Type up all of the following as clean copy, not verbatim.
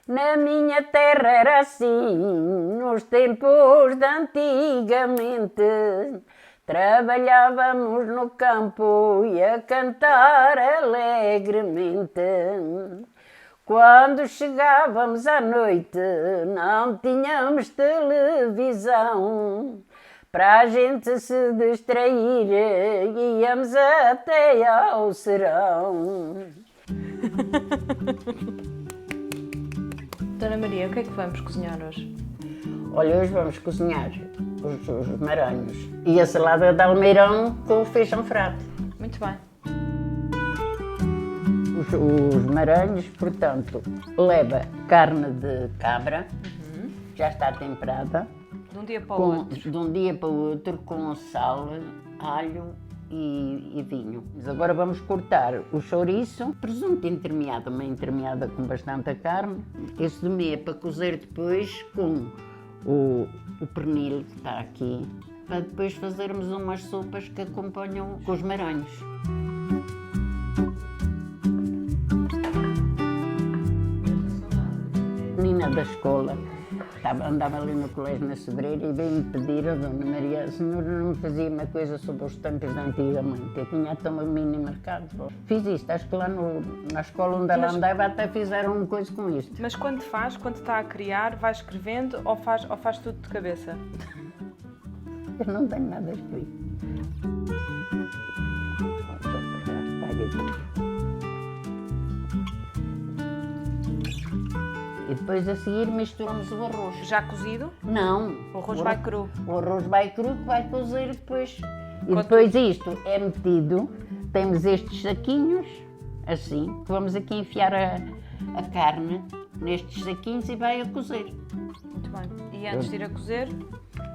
Na minha terra era assim, nos tempos de antigamente. Trabalhávamos no campo e a cantar alegremente. Quando chegávamos à noite, não tínhamos televisão. Para a gente se distrair, íamos até ao serão. Dona Maria, o que é que vamos cozinhar hoje? Olha, hoje vamos cozinhar os maranhos e a salada de almeirão com o feijão frade. Muito bem. Os maranhos, portanto, leva carne de cabra, já está temperada. De um dia para o outro. De um dia para o outro, com sal, alho e vinho. Mas agora vamos cortar o chouriço, presunto intermeado, uma intermeada com bastante carne. Esse do meio é para cozer depois com o pernil que está aqui, para depois fazermos umas sopas que acompanham com os maranhos. Menina da escola, andava ali no colégio na Sobreira e veio-me pedir a Dona Maria, a senhora não me fazia uma coisa sobre os tempos de antigamente, eu tinha até um mini mercado. Fiz isto, acho que lá na escola onde ela andava até fizeram uma coisa com isto. Mas quando está a criar, vai escrevendo ou faz tudo de cabeça? Eu não tenho nada escrito. E depois a seguir misturamos o arroz. Já cozido? Não. O arroz vai cru? O arroz vai cru que vai cozer depois. E depois isto é metido, temos estes saquinhos, assim, que vamos aqui enfiar a carne nestes saquinhos e vai a cozer. Muito bem. E antes de ir a cozer,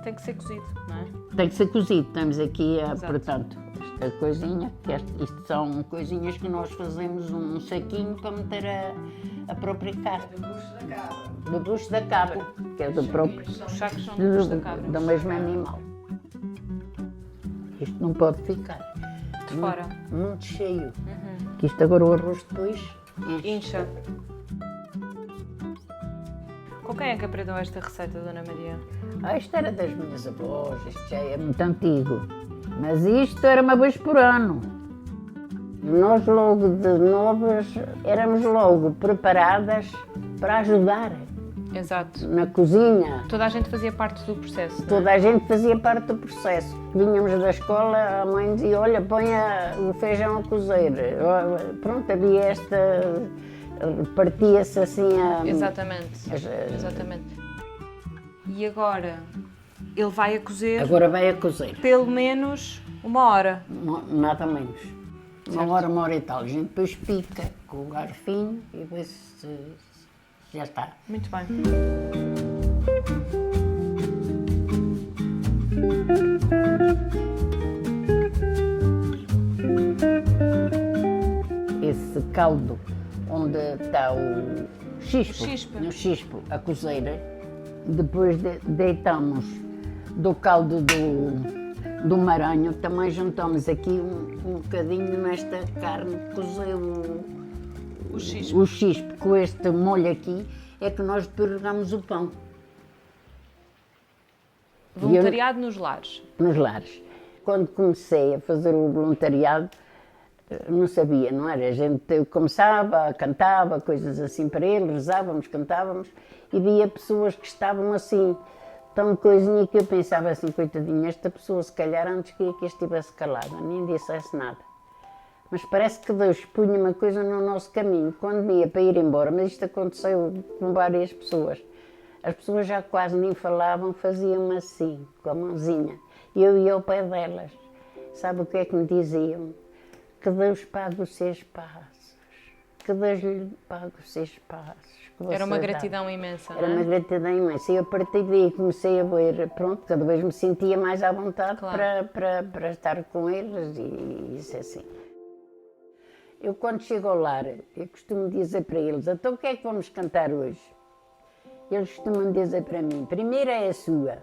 tem que ser cozido, não é? Tem que ser cozido. Temos aqui, Exato. portanto, esta coisinha, que isto são coisinhas que nós fazemos um saquinho para meter a própria carne. Do bucho da cabra. Do bucho da cabra, que é do próprio, Os sacos são do bucho da cabra. do mesmo animal. Isto não pode ficar De fora. muito cheio, que isto agora o arroz depois enche. Incha. Com quem é que aprendeu esta receita, Dona Maria? Isto era das minhas avós, isto já é muito antigo, mas isto era uma vez por ano. Nós logo de novas éramos logo preparadas para ajudar Exato. na cozinha. Toda a gente fazia parte do processo, não é? Toda a gente fazia parte do processo. Vinhamos da escola, a mãe dizia, olha, ponha o feijão a cozer. Pronto, havia esta... partia-se assim a... Exatamente. Exatamente. E agora, ele vai a cozer Agora vai a cozer. pelo menos 1 hora. Nada menos. Uma hora e tal. A gente depois pica com o garfinho e vê se já está. Muito bem. Esse caldo onde está o chispo, no chispo a cozer, depois deitamos do caldo do maranho, também juntamos aqui um bocadinho nesta carne que cozeu o chispo. Com este molho aqui é que nós depois regamos o pão. Voluntariado nos lares. Nos lares. Quando comecei a fazer o voluntariado, não sabia, não era? A gente começava, cantava, coisas assim para ele, rezávamos, cantávamos, e via pessoas que estavam assim, tão coisinha que eu pensava assim, coitadinha, esta pessoa se calhar antes queria que estivesse calada, nem dissesse nada. Mas parece que Deus punha uma coisa no nosso caminho, quando ia para ir embora, mas isto aconteceu com várias pessoas. As pessoas já quase nem falavam, faziam assim, com a mãozinha. E eu ia ao pé delas. Sabe o que é que me diziam? Que Deus pague os seus passos. Que Deus lhe pague os seus passos. Era uma gratidão imensa, Era não é? uma gratidão imensa. E a partir daí comecei a ver, pronto, cada vez me sentia mais à vontade Claro. para estar com eles e isso é assim. Eu quando chego ao lar, eu costumo dizer para eles, então o que é que vamos cantar hoje? Eles costumam dizer para mim, primeiro é a sua.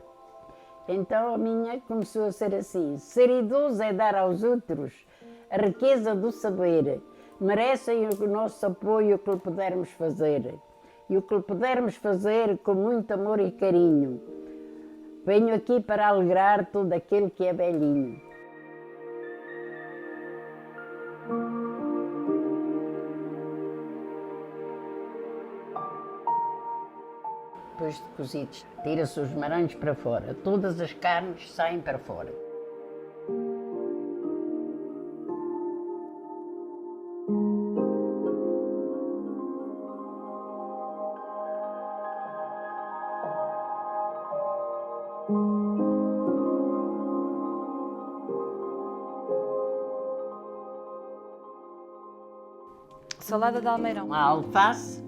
Então a minha começou a ser assim, ser idoso é dar aos outros a riqueza do saber, merecem o nosso apoio que lhe pudermos fazer. e o que lhe pudermos fazer com muito amor e carinho. Venho aqui para alegrar todo aquele que é velhinho. Depois de cozidos, tira-se os maranhos para fora, todas as carnes saem para fora. Salada de almeirão. A alface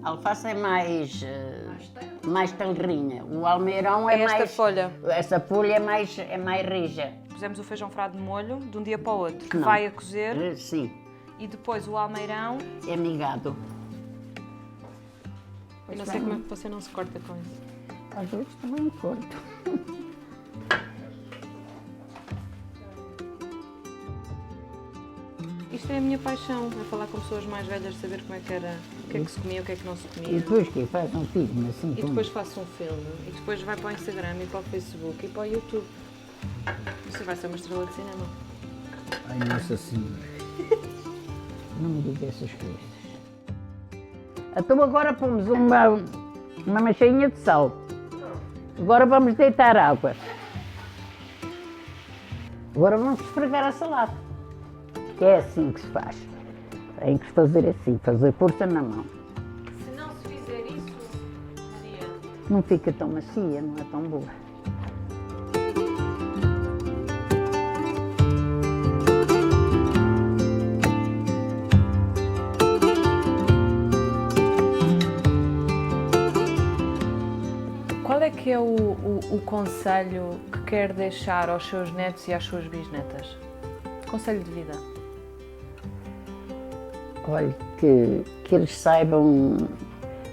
é mais talrinha. O almeirão é Esta mais... folha. Essa folha é mais rija. Pusemos o feijão frado de molho de um dia para o outro, que Não. vai a cozer, Sim, e depois o almeirão. é migado. Eu não sei como é que você não se corta com isso. Às vezes também me corto. Isto é a minha paixão, é falar com pessoas mais velhas, saber como é que era, o que é que se comia, o que é que não se E comia. depois que faz um filme assim E como... depois faço um filme, e depois vai para o Instagram, e para o Facebook, e para o YouTube. Você vai ser uma estrela de cinema. Ai, Nossa Senhora. Não me diga essas coisas. Então agora pomos uma mancheinha de sal. Agora vamos deitar água. Agora vamos esfregar a salada. Que é assim que se faz. Tem que fazer assim, fazer força na mão. Se não se fizer isso, Maria, Não fica tão macia, não é tão boa. qual é que é o conselho que quer deixar aos seus netos e às suas bisnetas? Conselho de vida. Olha, que eles saibam.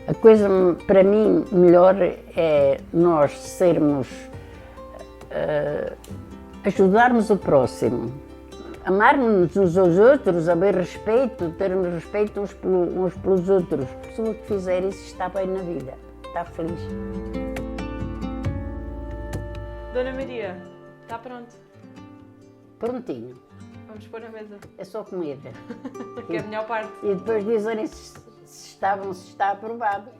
A coisa, para mim, melhor é nós sermos. Ajudarmos o próximo. Amarmos uns aos outros, haver respeito, termos respeito uns pelos outros. A pessoa que fizer isso está bem na vida, está feliz. Dona Maria, está pronto. Prontinho, Vamos pôr na mesa, é só comida. que é a melhor parte. E depois dizerem se está aprovado.